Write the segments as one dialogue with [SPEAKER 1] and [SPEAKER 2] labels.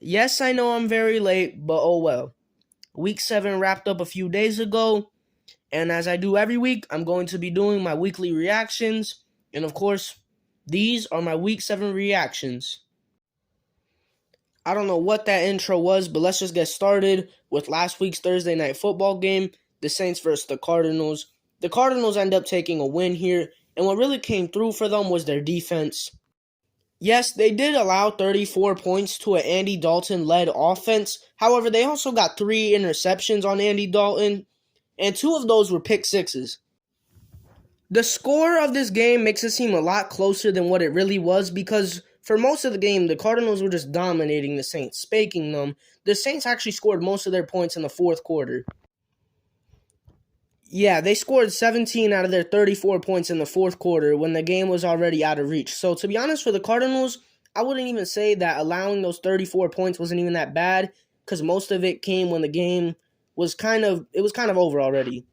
[SPEAKER 1] Yes, I know I'm very late, but oh well. Week 7 wrapped up a few days ago, and as I do every week, I'm going to be doing my weekly reactions. And of course, these are my Week 7 reactions. I don't know what that intro was, but let's just get started with last week's Thursday night football game, the Saints versus the Cardinals. The Cardinals end up taking a win here, and what really came through for them was their defense. Yes, they did allow 34 points to an Andy Dalton-led offense. However, they also got 3 interceptions on Andy Dalton, and 2 of those were pick sixes. The score of this game makes it seem a lot closer than what it really was because for most of the game, the Cardinals were just dominating the Saints, spanking them. The Saints actually scored most of their points in the fourth quarter. Yeah, they scored 17 out of their 34 points in the fourth quarter when the game was already out of reach. So, to be honest, for the Cardinals, I wouldn't even say that allowing those 34 points wasn't even that bad because most of it came when the game was kind of over already.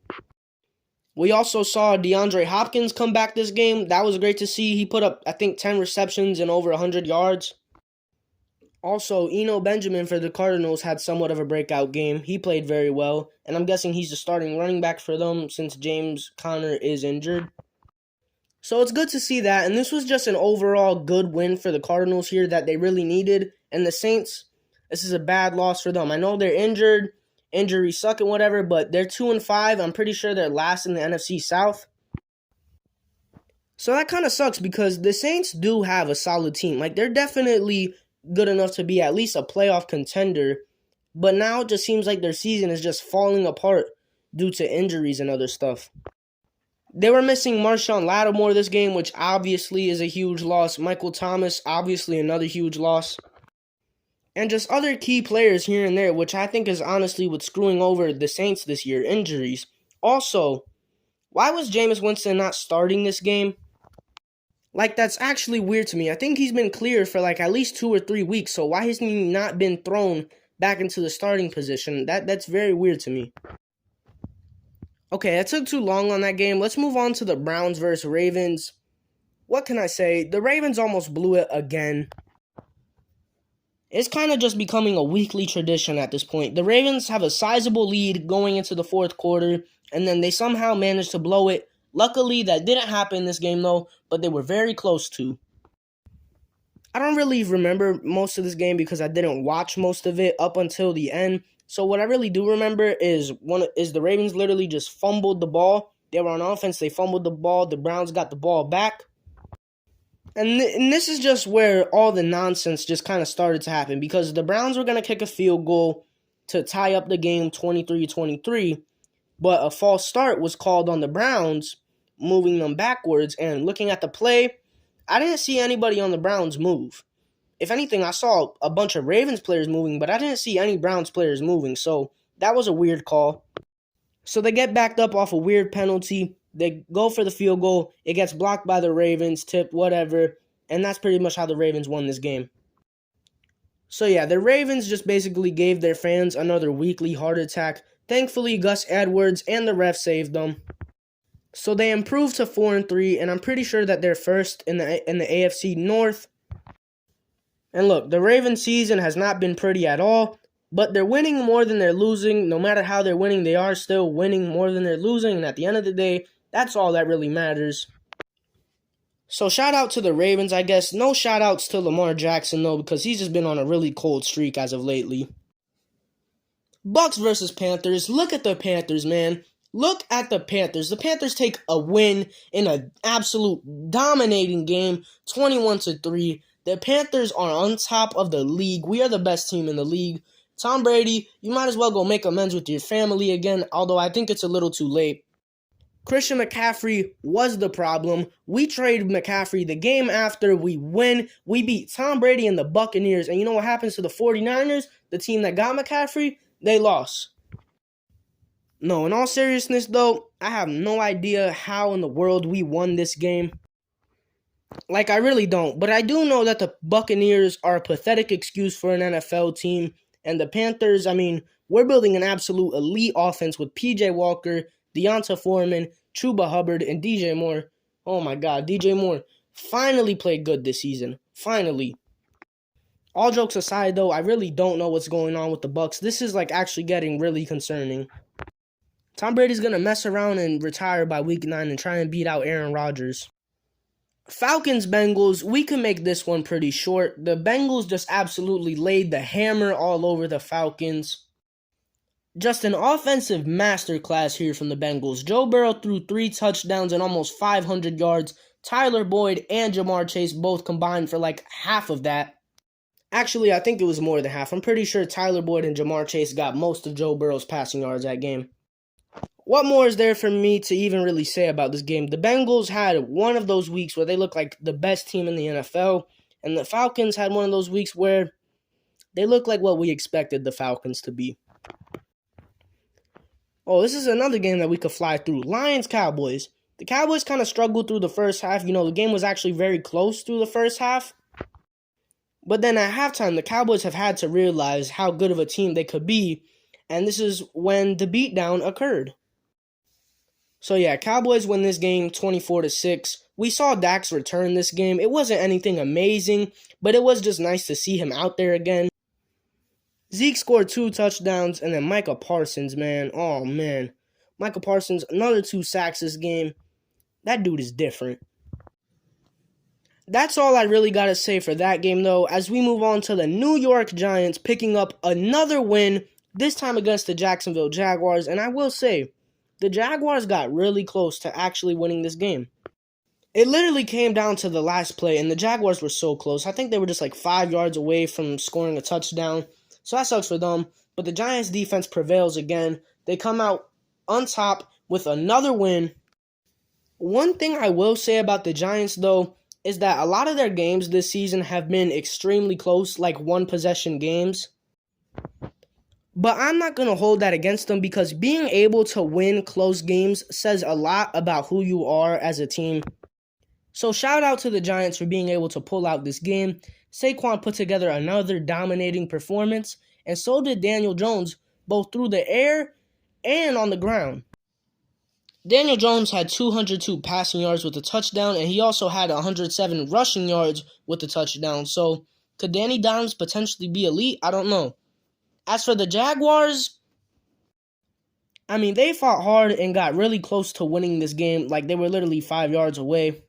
[SPEAKER 1] We also saw DeAndre Hopkins come back this game. That was great to see. He put up, I think, 10 receptions and over 100 yards. Also, Eno Benjamin for the Cardinals had somewhat of a breakout game. He played very well, and I'm guessing he's the starting running back for them since James Conner is injured. So it's good to see that, and this was just an overall good win for the Cardinals here that they really needed. And the Saints, this is a bad loss for them. I know they're injured, injuries suck and whatever, but they're 2-5. I'm pretty sure they're last in the NFC South. So that kind of sucks because the Saints do have a solid team. Like, they're definitely good enough to be at least a playoff contender, but now it just seems like their season is just falling apart due to injuries and other stuff. They were missing Marshawn Lattimore this game, which obviously is a huge loss. Michael Thomas, obviously another huge loss. And just other key players here and there, which I think is honestly what's screwing over the Saints this year, injuries. Also, why was Jameis Winston not starting this game? Like, that's actually weird to me. I think he's been cleared for like at least 2 or 3 weeks, so why hasn't he not been thrown back into the starting position? That's very weird to me. Okay, I took too long on that game. Let's move on to the Browns versus Ravens. What can I say? The Ravens almost blew it again. It's kind of just becoming a weekly tradition at this point. The Ravens have a sizable lead going into the fourth quarter, and then they somehow managed to blow it. Luckily, that didn't happen in this game, though, but they were very close to. I don't really remember most of this game because I didn't watch most of it up until the end. So what I really do remember is the Ravens literally just fumbled the ball. They were on offense, they fumbled the ball, the Browns got the ball back. And this is just where all the nonsense just kind of started to happen because the Browns were going to kick a field goal to tie up the game 23-23, but a false start was called on the Browns, moving them backwards. And looking at the play, I didn't see anybody on the Browns move. If anything, I saw a bunch of Ravens players moving, but I didn't see any Browns players moving, so that was a weird call. So they get backed up off a weird penalty. They go for the field goal. It gets blocked by the Ravens, tipped, whatever. And that's pretty much how the Ravens won this game. So yeah, the Ravens just basically gave their fans another weekly heart attack. Thankfully, Gus Edwards and the ref saved them. So they improved to 4-3, and I'm pretty sure that they're first in the AFC North. And look, the Ravens season has not been pretty at all. But they're winning more than they're losing. No matter how they're winning, they are still winning more than they're losing. And at the end of the day, that's all that really matters. So shout out to the Ravens, I guess. No shout outs to Lamar Jackson, though, because he's just been on a really cold streak as of lately. Bucks versus Panthers. Look at the Panthers, man. Look at the Panthers. The Panthers take a win in an absolute dominating game, 21-3. The Panthers are on top of the league. We are the best team in the league. Tom Brady, you might as well go make amends with your family again, although I think it's a little too late. Christian McCaffrey was the problem. We traded McCaffrey the game after we win. We beat Tom Brady and the Buccaneers. And you know what happens to the 49ers, the team that got McCaffrey? They lost. No, in all seriousness, though, I have no idea how in the world we won this game. Like, I really don't. But I do know that the Buccaneers are a pathetic excuse for an NFL team. And the Panthers, I mean, we're building an absolute elite offense with P.J. Walker, Deonta Foreman, Chuba Hubbard, and DJ Moore. Oh my God, DJ Moore finally played good this season. Finally. All jokes aside, though, I really don't know what's going on with the Bucks. This is like actually getting really concerning. Tom Brady's going to mess around and retire by week 9 and try and beat out Aaron Rodgers. Falcons, Bengals, we can make this one pretty short. The Bengals just absolutely laid the hammer all over the Falcons. Just an offensive masterclass here from the Bengals. Joe Burrow threw 3 touchdowns and almost 500 yards. Tyler Boyd and Jamar Chase both combined for like half of that. Actually, I think it was more than half. I'm pretty sure Tyler Boyd and Jamar Chase got most of Joe Burrow's passing yards that game. What more is there for me to even really say about this game? The Bengals had one of those weeks where they looked like the best team in the NFL, and the Falcons had one of those weeks where they looked like what we expected the Falcons to be. Oh, this is another game that we could fly through. Lions-Cowboys. The Cowboys kind of struggled through the first half. The game was actually very close through the first half. But then at halftime, the Cowboys have had to realize how good of a team they could be, and this is when the beatdown occurred. So yeah, Cowboys win this game 24-6. We saw Dax return this game. It wasn't anything amazing, but it was just nice to see him out there again. Zeke scored 2 touchdowns, and then Micah Parsons, man. Oh, man. Micah Parsons, another 2 sacks this game. That dude is different. That's all I really got to say for that game, though, as we move on to the New York Giants picking up another win, this time against the Jacksonville Jaguars. And I will say, the Jaguars got really close to actually winning this game. It literally came down to the last play, and the Jaguars were so close. I think they were just like 5 yards away from scoring a touchdown. So that sucks for them. But the Giants' defense prevails again. They come out on top with another win. One thing I will say about the Giants, though, is that a lot of their games this season have been extremely close, like one-possession games. But I'm not going to hold that against them because being able to win close games says a lot about who you are as a team. So shout out to the Giants for being able to pull out this game. Saquon put together another dominating performance, and so did Daniel Jones, both through the air and on the ground. Daniel Jones had 202 passing yards with a touchdown, and he also had 107 rushing yards with a touchdown. So could Danny Dimes potentially be elite? I don't know. As for the Jaguars, they fought hard and got really close to winning this game. Like, they were literally 5 yards away.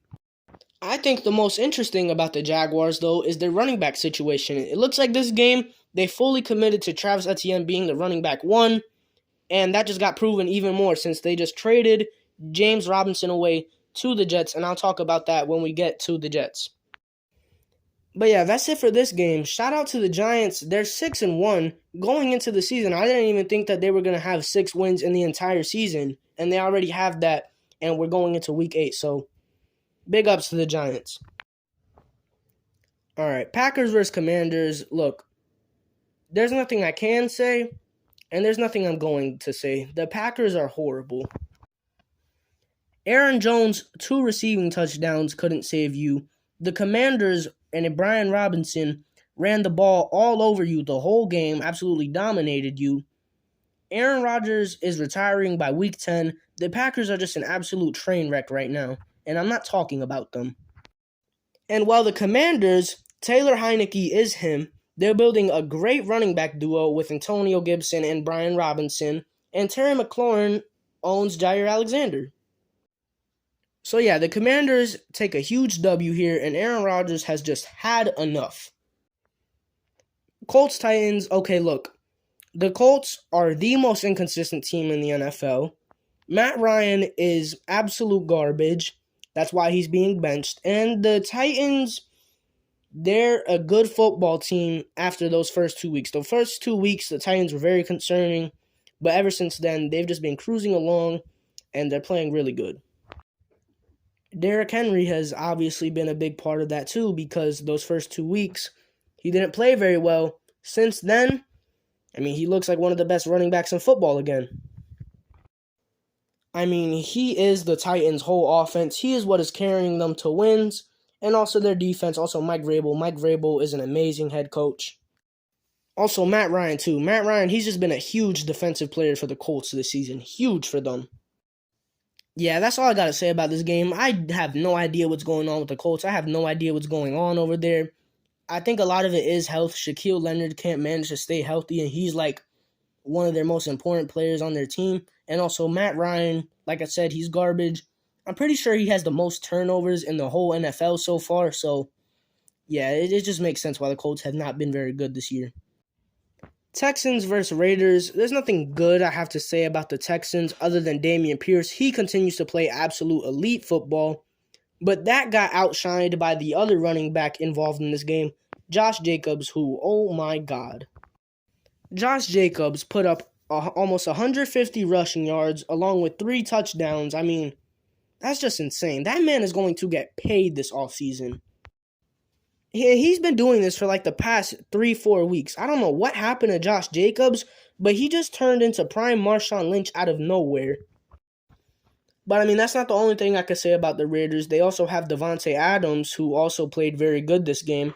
[SPEAKER 1] I think the most interesting about the Jaguars, though, is their running back situation. It looks like this game, they fully committed to Travis Etienne being the running back 1, and that just got proven even more since they just traded James Robinson away to the Jets, and I'll talk about that when we get to the Jets. But yeah, that's it for this game. Shout out to the Giants. They're 6-1 going into the season. I didn't even think that they were going to have 6 wins in the entire season, and they already have that, and we're going into Week 8, so big ups to the Giants. All right, Packers versus Commanders. Look, there's nothing I can say, and there's nothing I'm going to say. The Packers are horrible. Aaron Jones, 2 receiving touchdowns couldn't save you. The Commanders and Brian Robinson ran the ball all over you the whole game, absolutely dominated you. Aaron Rodgers is retiring by Week 10. The Packers are just an absolute train wreck right now, and I'm not talking about them. And while the Commanders, Taylor Heinicke is him, they're building a great running back duo with Antonio Gibson and Brian Robinson, and Terry McLaurin owns Jair Alexander. So yeah, the Commanders take a huge W here, and Aaron Rodgers has just had enough. Colts, Titans, okay, look. The Colts are the most inconsistent team in the NFL. Matt Ryan is absolute garbage. That's why he's being benched. And the Titans, they're a good football team after those first 2 weeks. The first 2 weeks, the Titans were very concerning. But ever since then, they've just been cruising along, and they're playing really good. Derrick Henry has obviously been a big part of that too, because those first 2 weeks, he didn't play very well. Since then, he looks like one of the best running backs in football again. He is the Titans' whole offense. He is what is carrying them to wins, and also their defense, also Mike Vrabel. Mike Vrabel is an amazing head coach. Also Matt Ryan too. Matt Ryan, he's just been a huge defensive player for the Colts this season. Huge for them. Yeah, that's all I got to say about this game. I have no idea what's going on with the Colts. I have no idea what's going on over there. I think a lot of it is health. Shaquille Leonard can't manage to stay healthy, and he's like one of their most important players on their team. And also Matt Ryan, like I said, he's garbage. I'm pretty sure he has the most turnovers in the whole NFL so far. So, yeah, it just makes sense why the Colts have not been very good this year. Texans versus Raiders. There's nothing good I have to say about the Texans other than Dameon Pierce. He continues to play absolute elite football. But that got outshined by the other running back involved in this game, Josh Jacobs, who, oh my God. Josh Jacobs put up almost 150 rushing yards along with 3 touchdowns. I mean, that's just insane. That man is going to get paid this offseason. He's been doing this for like the past 3-4 weeks. I don't know what happened to Josh Jacobs, but he just turned into prime Marshawn Lynch out of nowhere. But I mean, that's not the only thing I could say about the Raiders. They also have Davante Adams, who also played very good this game.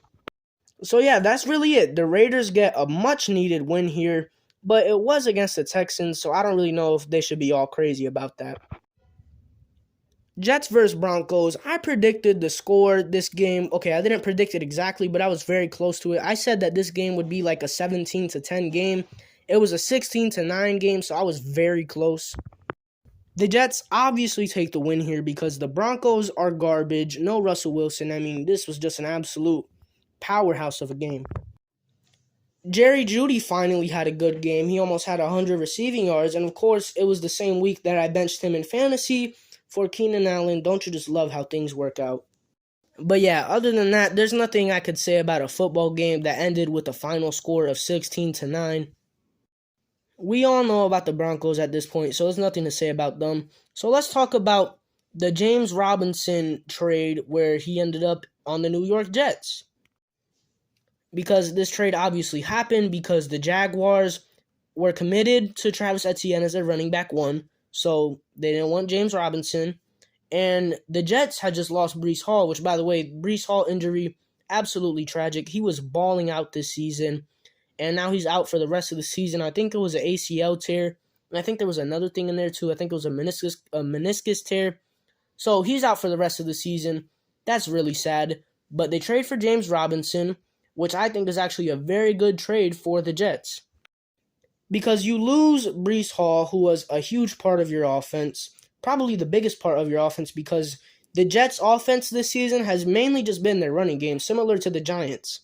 [SPEAKER 1] So yeah, that's really it. The Raiders get a much-needed win here, but it was against the Texans, so I don't really know if they should be all crazy about that. Jets versus Broncos. I predicted the score this game. Okay, I didn't predict it exactly, but I was very close to it. I said that this game would be like a 17-10 game. It was a 16-9 game, so I was very close. The Jets obviously take the win here because the Broncos are garbage. No Russell Wilson. I mean, this was just an absolute powerhouse of a game. Jerry Jeudy finally had a good game. He almost had 100 receiving yards, and of course, it was the same week that I benched him in fantasy for Keenan Allen. Don't you just love how things work out? But yeah, other than that, there's nothing I could say about a football game that ended with a final score of 16-9. We all know about the Broncos at this point, so there's nothing to say about them. So let's talk about the James Robinson trade where he ended up on the New York Jets. Because this trade obviously happened because the Jaguars were committed to Travis Etienne as their running back 1. So they didn't want James Robinson. And the Jets had just lost Breece Hall, which, by the way, Breece Hall injury, absolutely tragic. He was balling out this season, and now he's out for the rest of the season. I think it was an ACL tear, and I think there was another thing in there too. I think it was a meniscus tear. So he's out for the rest of the season. That's really sad. But they trade for James Robinson, which I think is actually a very good trade for the Jets. Because you lose Breece Hall, who was a huge part of your offense, probably the biggest part of your offense, because the Jets' offense this season has mainly just been their running game, similar to the Giants.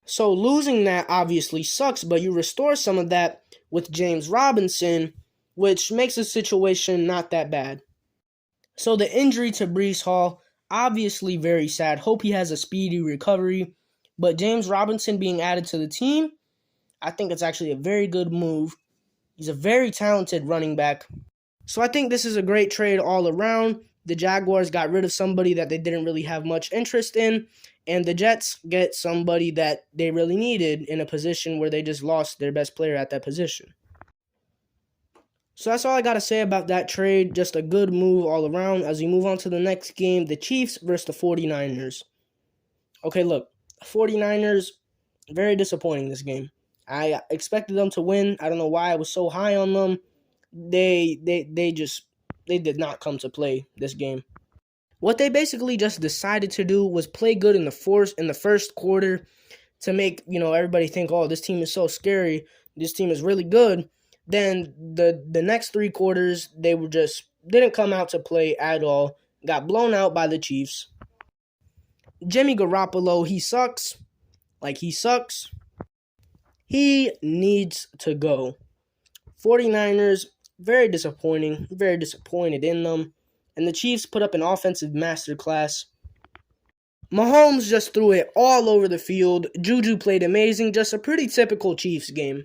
[SPEAKER 1] So losing that obviously sucks, but you restore some of that with James Robinson, which makes the situation not that bad. So the injury to Breece Hall, obviously very sad. Hope he has a speedy recovery. But James Robinson being added to the team, I think it's actually a very good move. He's a very talented running back. So I think this is a great trade all around. The Jaguars got rid of somebody that they didn't really have much interest in, and the Jets get somebody that they really needed in a position where they just lost their best player at that position. So that's all I got to say about that trade. Just a good move all around. As we move on to the next game, the Chiefs versus the 49ers. Okay, look, 49ers, very disappointing this game. I expected them to win. I don't know why I was so high on them. They did not come to play this game. What they basically just decided to do was play good in the first quarter to make, everybody think, oh, this team is so scary. This team is really good. Then the next 3 quarters, they didn't come out to play at all. Got blown out by the Chiefs. Jimmy Garoppolo, he sucks. He sucks. He needs to go. 49ers, very disappointing. Very disappointed in them. And the Chiefs put up an offensive masterclass. Mahomes just threw it all over the field. Juju played amazing. Just a pretty typical Chiefs game.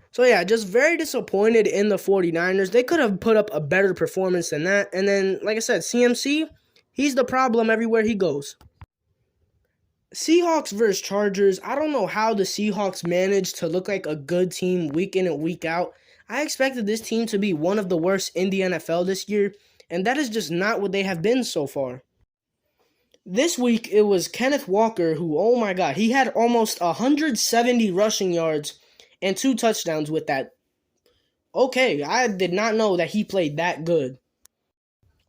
[SPEAKER 1] So yeah, just very disappointed in the 49ers. They could have put up a better performance than that. And then, like I said, CMC, he's the problem everywhere he goes. Seahawks versus Chargers. I don't know how the Seahawks managed to look like a good team week in and week out. I expected this team to be one of the worst in the NFL this year, and that is just not what they have been so far. This week, it was Kenneth Walker who, oh my God, he had almost 170 rushing yards and 2 touchdowns with that. Okay, I did not know that he played that good.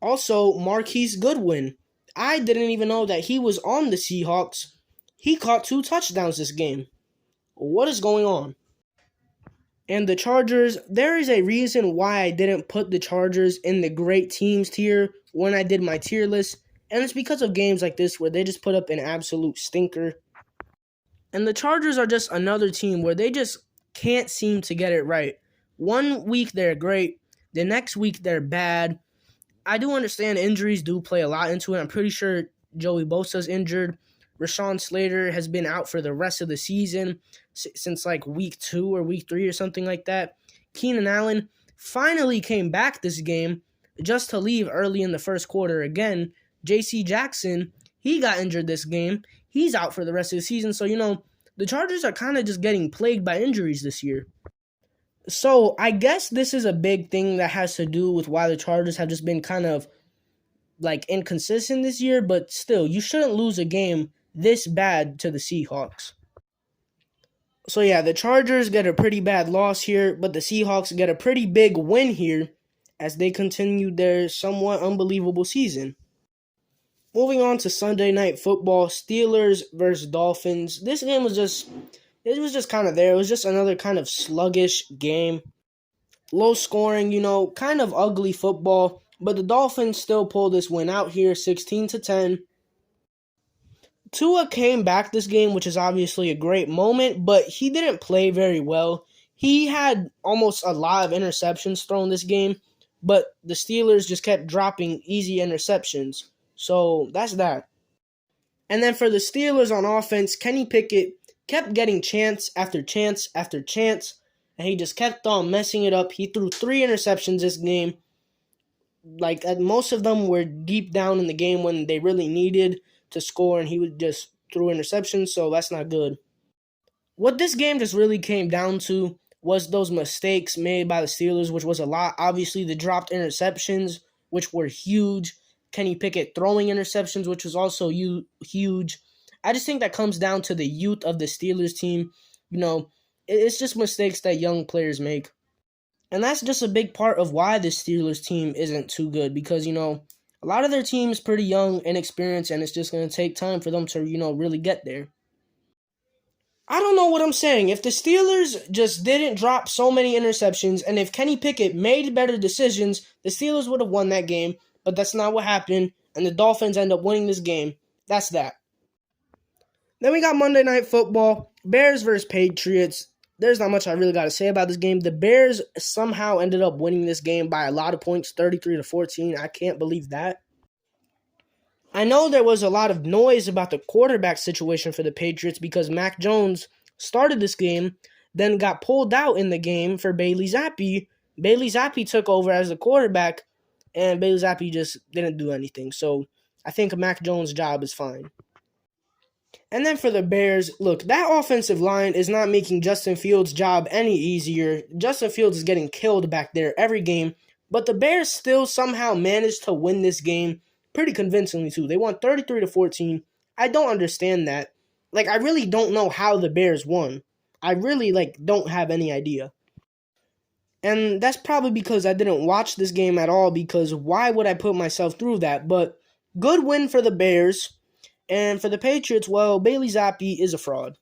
[SPEAKER 1] Also, Marquise Goodwin. I didn't even know that he was on the Seahawks. he caught 2 touchdowns this game. What is going on? And the Chargers, there is a reason why I didn't put the Chargers in the great teams tier when I did my tier list. And it's because of games like this where they just put up an absolute stinker. And the Chargers are just another team where they just can't seem to get it right. One week they're great, the next week they're bad. I do understand injuries do play a lot into it. I'm pretty sure Joey Bosa's injured. Rashawn Slater has been out for the rest of the season since like week 2 or week 3 or something like that. Keenan Allen finally came back this game just to leave early in the first quarter again. J.C. Jackson, he got injured this game. He's out for the rest of the season. So, the Chargers are kind of just getting plagued by injuries this year. So, I guess this is a big thing that has to do with why the Chargers have just been kind of like inconsistent this year. But still, you shouldn't lose a game this bad to the Seahawks. So, yeah, the Chargers get a pretty bad loss here, but the Seahawks get a pretty big win here as they continue their somewhat unbelievable season. Moving on to Sunday Night Football, Steelers versus Dolphins. This game was just kind of there. It was just another kind of sluggish game. Low scoring, kind of ugly football. But the Dolphins still pull this win out here, 16-10. Tua came back this game, which is obviously a great moment, but he didn't play very well. He had almost a lot of interceptions thrown this game, but the Steelers just kept dropping easy interceptions. So that's that. And then for the Steelers on offense, Kenny Pickett kept getting chance after chance after chance, and he just kept on messing it up. He threw 3 interceptions this game. Like, most of them were deep down in the game when they really needed to score, and he would just throw interceptions, so that's not good. What this game just really came down to was those mistakes made by the Steelers, which was a lot. Obviously, the dropped interceptions, which were huge. Kenny Pickett throwing interceptions, which was also huge. I just think that comes down to the youth of the Steelers team. It's just mistakes that young players make. And that's just a big part of why the Steelers team isn't too good because, a lot of their team is pretty young, inexperienced, and it's just going to take time for them to, really get there. I don't know what I'm saying. If the Steelers just didn't drop so many interceptions and if Kenny Pickett made better decisions, the Steelers would have won that game. But that's not what happened, and the Dolphins end up winning this game. That's that. Then we got Monday Night Football, Bears versus Patriots. There's not much I really got to say about this game. The Bears somehow ended up winning this game by a lot of points, 33-14. I can't believe that. I know there was a lot of noise about the quarterback situation for the Patriots because Mac Jones started this game, then got pulled out in the game for Bailey Zappi. Bailey Zappi took over as the quarterback, and Bailey Zappi just didn't do anything. So I think Mac Jones' job is fine. And then for the Bears, look, that offensive line is not making Justin Fields' job any easier. Justin Fields is getting killed back there every game. But the Bears still somehow managed to win this game pretty convincingly too. They won 33-14. I don't understand that. I really don't know how the Bears won. I really, don't have any idea. And that's probably because I didn't watch this game at all because why would I put myself through that? But good win for the Bears. And for the Patriots, well, Bailey Zappi is a fraud.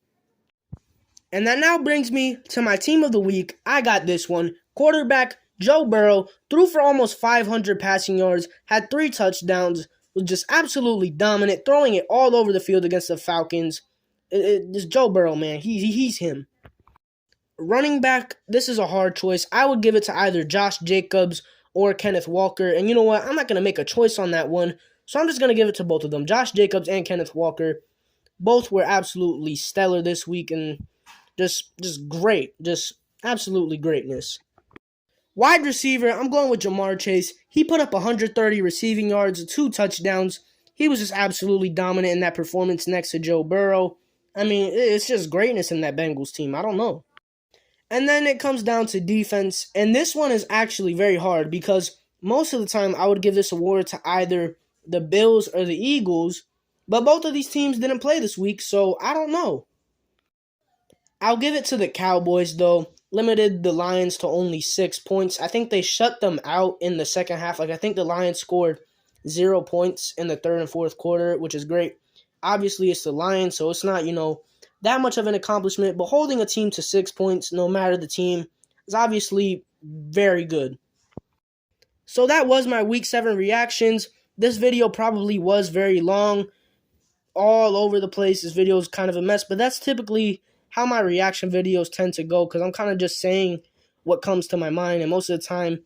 [SPEAKER 1] And that now brings me to my team of the week. I got this one. Quarterback Joe Burrow threw for almost 500 passing yards, had 3 touchdowns, was just absolutely dominant, throwing it all over the field against the Falcons. This Joe Burrow, man, he's him. Running back, this is a hard choice. I would give it to either Josh Jacobs or Kenneth Walker. And you know what? I'm not going to make a choice on that one. So I'm just going to give it to both of them. Josh Jacobs and Kenneth Walker. Both were absolutely stellar this week and just great. Just absolutely greatness. Wide receiver, I'm going with Jamar Chase. He put up 130 receiving yards, 2 touchdowns. He was just absolutely dominant in that performance next to Joe Burrow. I mean, it's just greatness in that Bengals team. I don't know. And then it comes down to defense. And this one is actually very hard because most of the time I would give this award to either the Bills or the Eagles. But both of these teams didn't play this week, so I don't know. I'll give it to the Cowboys, though. Limited the Lions to only 6 points. I think they shut them out in the second half. I think the Lions scored 0 points in the third and fourth quarter, which is great. Obviously, it's the Lions, so it's not, that much of an accomplishment. But holding a team to 6 points, no matter the team, is obviously very good. So that was my Week 7 reactions. This video probably was very long, all over the place. This video is kind of a mess, but that's typically how my reaction videos tend to go, because I'm kind of just saying what comes to my mind, and most of the time,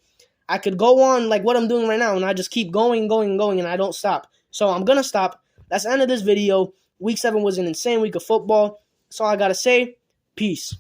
[SPEAKER 1] I could go on like what I'm doing right now, and I just keep going, and I don't stop. So I'm going to stop. That's the end of this video. Week 7 was an insane week of football. That's all I got to say. Peace.